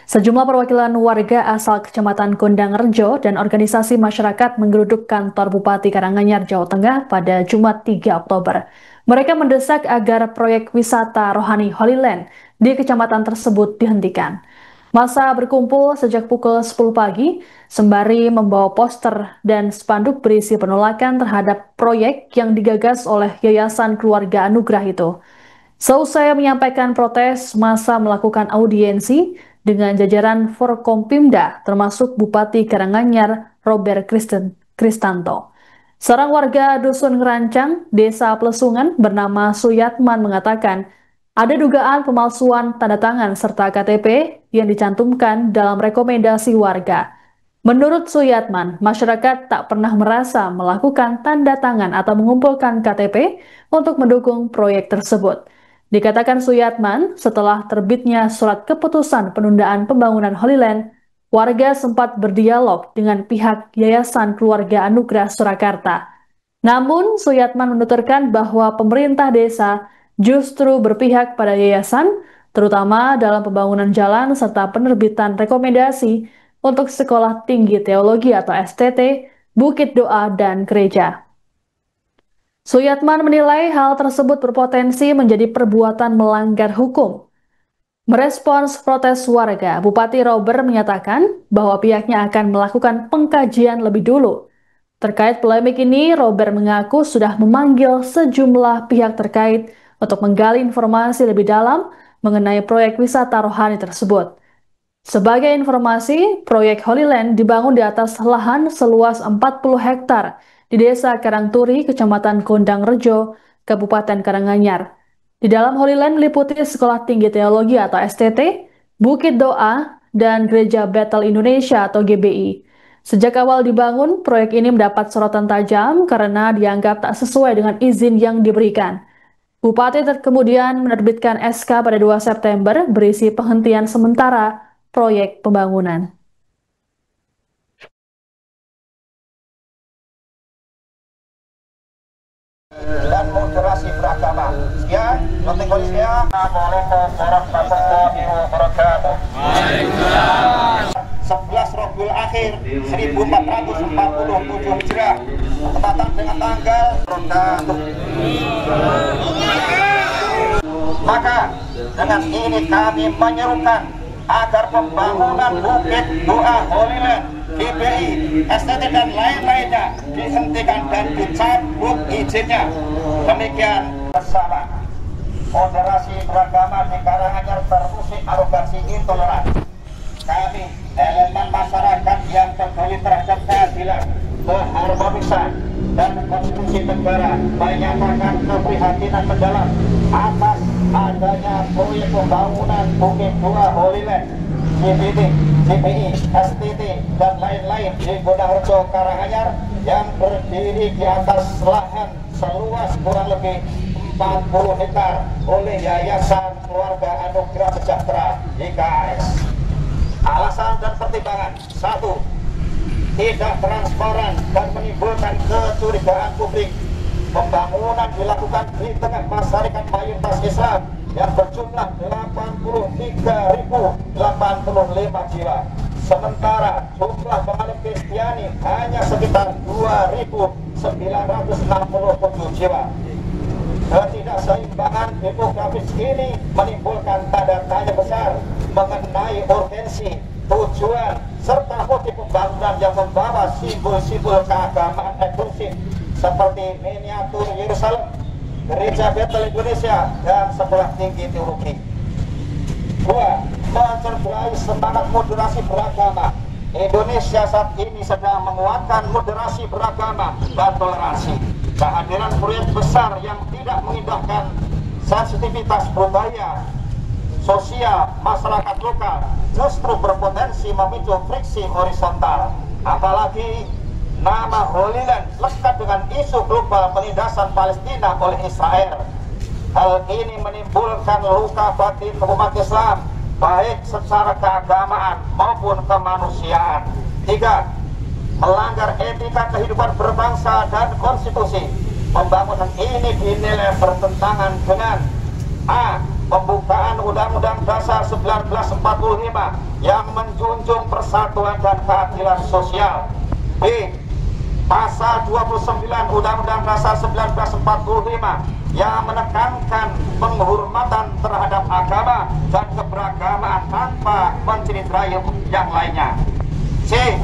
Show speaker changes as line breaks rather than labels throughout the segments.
Sejumlah perwakilan warga asal Kecamatan Kondang-Rejo dan organisasi masyarakat menggeruduk kantor Bupati Karanganyar, Jawa Tengah pada Jumat 3 Oktober. Mereka mendesak agar proyek wisata rohani Holy Land di kecamatan tersebut dihentikan. Massa berkumpul sejak pukul 10 pagi, sembari membawa poster dan spanduk berisi penolakan terhadap proyek yang digagas oleh Yayasan Keluarga Anugrah itu. Seusai menyampaikan protes, massa melakukan audiensi dengan jajaran Forkompimda, termasuk Bupati Karanganyar Robert Kristanto. Seorang warga Dusun Ngerancang, Desa Plesungan bernama Suyatman mengatakan ada dugaan pemalsuan tanda tangan serta KTP yang dicantumkan dalam rekomendasi warga. Menurut Suyatman, masyarakat tak pernah merasa melakukan tanda tangan atau mengumpulkan KTP untuk mendukung proyek tersebut. Dikatakan Suyatman, setelah terbitnya surat keputusan penundaan pembangunan Holy Land, warga sempat berdialog dengan pihak Yayasan Keluarga Anugrah Surakarta. Namun, Suyatman menuturkan bahwa pemerintah desa justru berpihak pada yayasan, terutama dalam pembangunan jalan serta penerbitan rekomendasi untuk Sekolah Tinggi Teologi atau STT, Bukit Doa, dan gereja. Suyatman menilai hal tersebut berpotensi menjadi perbuatan melanggar hukum. Merespons protes warga, Bupati Robert menyatakan bahwa pihaknya akan melakukan pengkajian lebih dulu. Terkait polemik ini, Robert mengaku sudah memanggil sejumlah pihak terkait untuk menggali informasi lebih dalam mengenai proyek wisata rohani tersebut. Sebagai informasi, proyek Holy Land dibangun di atas lahan seluas 40 hektar di Desa Karangturi, Kecamatan Kondang-Rejo, Kabupaten Karanganyar. Di dalam Holy Land meliputi Sekolah Tinggi Teologi atau STT, Bukit Doa, dan Gereja Bethel Indonesia atau GBI. Sejak awal dibangun, proyek ini mendapat sorotan tajam karena dianggap tak sesuai dengan izin yang diberikan. Bupati kemudian menerbitkan SK pada 2 September berisi penghentian sementara proyek pembangunan.
Dan moderasi beragama. Ya, penting polis ya. Assalamualaikum warahmatullahi wabarakatuh. 11 Rabiul Akhir 1447 Hijriah, bertepatan dengan tanggal Maka dengan ini kami menyerukan agar pembangunan Bukit Doa Holy Land, GBI, STT dan lain-lainnya dihentikan dan dicabut izinnya. Demikian bersama. Moderasi beragama di Karanganyar terusik arogansi intoleran. Kami elemen masyarakat yang peduli terhadap keadilan, keharmonisan, dan konstitusi negara menyatakan keprihatinan mendalam atas adanya proyek pembangunan Bukit Doa Holy Land, GBI, STT, dan lain-lain di Kondang-Rejo, Karanganyar yang berdiri di atas lahan seluas kurang lebih 40 hektar oleh Yayasan Keluarga Anugrah Sejahtera (YKAS). Alasan dan pertimbangan: 1. Tidak transparan dan menimbulkan kecurigaan publik. Pembangunan dilakukan di tengah masyarakat mayoritas Islam yang berjumlah 83.085 jiwa. Sementara jumlah penganut Kristiani hanya sekitar 2.967 jiwa. Ketidakseimbangan demografis ini menimbulkan tanda tanya besar mengenai urgensi, tujuan, serta motif pembangunan yang membawa simbol-simbol keagamaan eksklusif seperti miniatur Yerusalem, Gereja Bethel Indonesia, dan Sekolah Tinggi Teologi. 2. Mencederai semangat moderasi beragama. Indonesia saat ini sedang menguatkan moderasi beragama dan toleransi. Kehadiran proyek besar yang tidak mengindahkan sensitivitas budaya sosial masyarakat lokal justru berpotensi memicu friksi horizontal. Apalagi nama Holy Land lekat dengan isu global penindasan Palestina oleh Israel. Hal ini menimbulkan luka batin umat Islam, baik secara keagamaan maupun kemanusiaan. 3. Melanggar etika kehidupan berbangsa dan konstitusi. Pembangunan ini dinilai bertentangan dengan A. pembukaan Undang-Undang Dasar 1945 yang menjunjung persatuan dan keadilan sosial. B. Pasal 29 Undang-Undang Dasar 1945 yang menekankan penghormatan terhadap agama dan keberagamaan tanpa menciderai yang lainnya. C.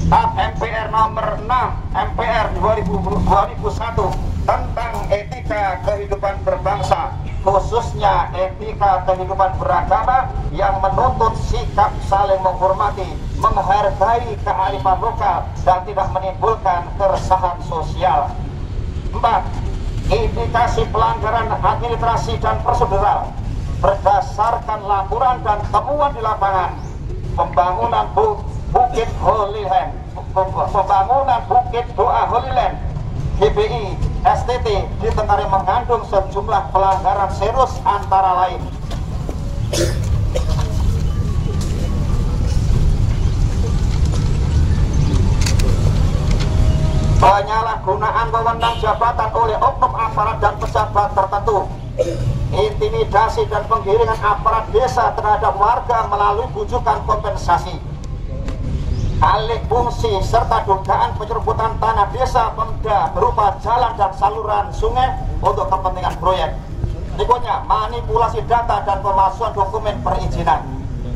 Tap MPR nomor 6 MPR 2001 tentang etika kehidupan berbangsa, khususnya etika kehidupan beragama yang menuntut sikap saling menghormati, menghargai kearifan lokal dan tidak menimbulkan keresahan sosial. 4. Indikasi pelanggaran administrasi dan prosedural berdasarkan laporan dan temuan di lapangan. Pembangunan Bukit Holy Land, pembangunan Bukit Doa Holy Land GBI STT di Tengare mengandung sejumlah pelanggaran serius antara lain penyalahgunaan wewenang jabatan oleh oknum aparat dan pejabat tertentu, intimidasi dan penggiringan aparat desa terhadap warga melalui bujukan kompensasi, alih fungsi serta dugaan penyeruputan tanah desa Pemda berupa jalan dan saluran sungai untuk kepentingan proyek. Berikutnya, manipulasi data dan pemalsuan dokumen perizinan.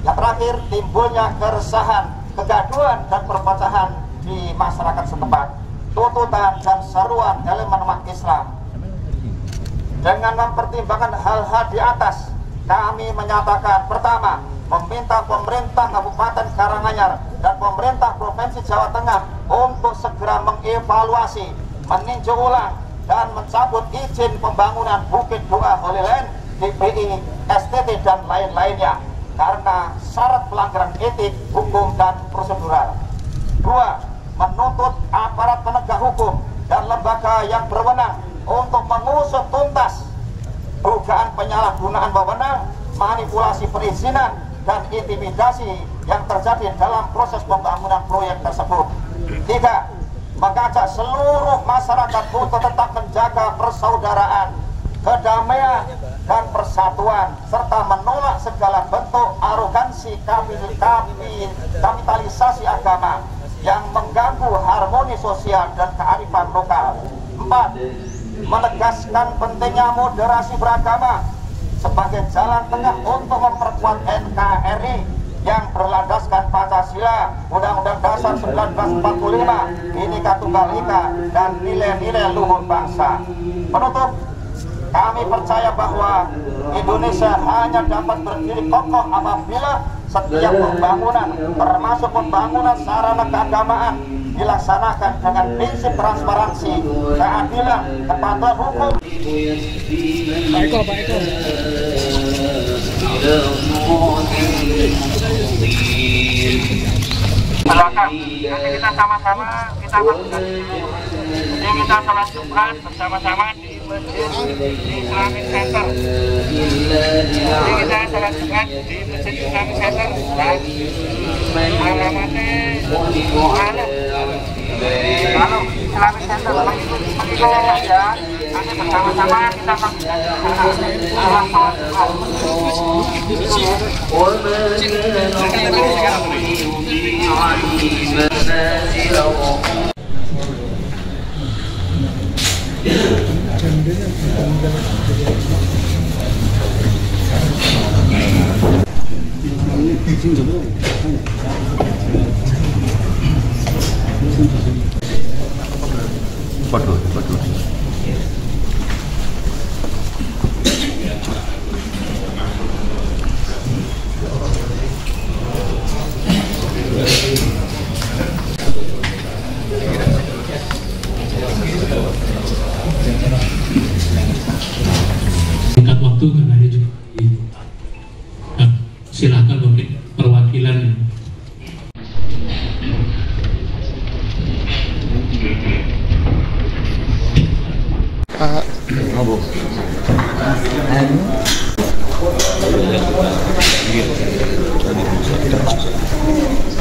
Yang terakhir, timbulnya keresahan, kegaduhan dan perpecahan di masyarakat setempat. Tuntutan dan seruan elemen umat Islam. Dengan mempertimbangkan hal-hal di atas, kami menyatakan pertama, meminta pemerintah Kabupaten Karanganyar dan pemerintah Provinsi Jawa Tengah untuk segera mengevaluasi, meninjau ulang dan mencabut izin pembangunan Bukit Doa Holy Land, GBI, STT dan lain-lainnya karena syarat pelanggaran etik, hukum dan prosedural. 2. Menuntut aparat penegak hukum dan lembaga yang berwenang untuk mengusut tuntas dugaan penyalahgunaan wewenang, manipulasi perizinan dan intimidasi yang terjadi dalam proses pembangunan proyek tersebut. 3. Mengajak seluruh masyarakat untuk tetap menjaga persaudaraan, kedamaian dan persatuan serta menolak segala bentuk arogansi kapitalisasi agama yang mengganggu harmoni sosial dan kearifan lokal. 4. Menegaskan pentingnya moderasi beragama sebagai jalan tengah untuk memperkuat NKRI yang berlandaskan Pancasila, Undang-Undang Dasar 1945, Bhinneka Tunggal Ika, dan nilai-nilai luhur bangsa. Penutup, kami percaya bahwa Indonesia hanya dapat berdiri kokoh apabila setiap pembangunan, termasuk pembangunan sarana keagamaan, dilaksanakan dengan prinsip transparansi, keadilan, kepatuhan hukum. Pak Eko. Silakan, nanti kita sama-sama kita lakukan. Jadi kita salat Jumat bersama-sama di Masjid Islamic Center. Jadi kita salat Jumat di Masjid Islamic Center dan alamatnya kalau Islamic Center mengikuti saja. Nanti bersama-sama kita lakukan
Waduh.
Singkat waktu karena ini juga silakan mungkin perwakilan.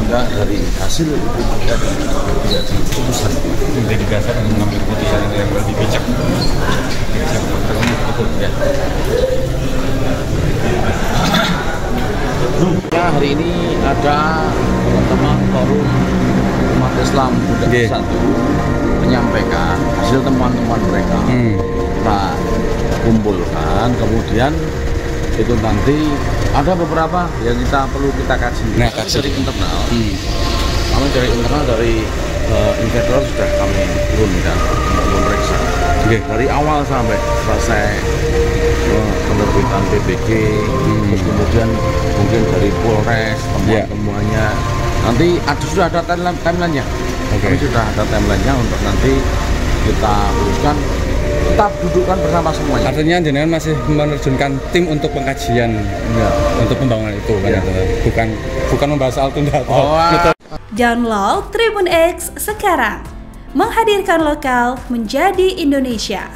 Enggak, dari hasil itu tidak putusan menjadi dasar untuk mengambil keputusan yang lebih bijak. Betul ya.
Ya, hari ini ada teman-teman forum umat Islam Buddha Satu menyampaikan hasil temuan-temuan mereka. Kita kumpulkan, kemudian itu nanti ada beberapa yang perlu kita kaji. Dari internal, kami dari internal dari investor sudah kami turunkan untuk memeriksa. Dari awal sampai selesai penerbitan PBG, terus kemudian mungkin dari Polres temuan-temuannya. Nanti sudah ada timeline-nya. Kami sudah ada timeline-nya untuk nanti kita teruskan. Kita dudukkan bersama semuanya.
Artinya jenengan masih menerjunkan tim untuk pengkajian untuk pembangunan itu, bukan membahas soal tunda.
Download Tribun X sekarang, menghadirkan lokal menjadi Indonesia.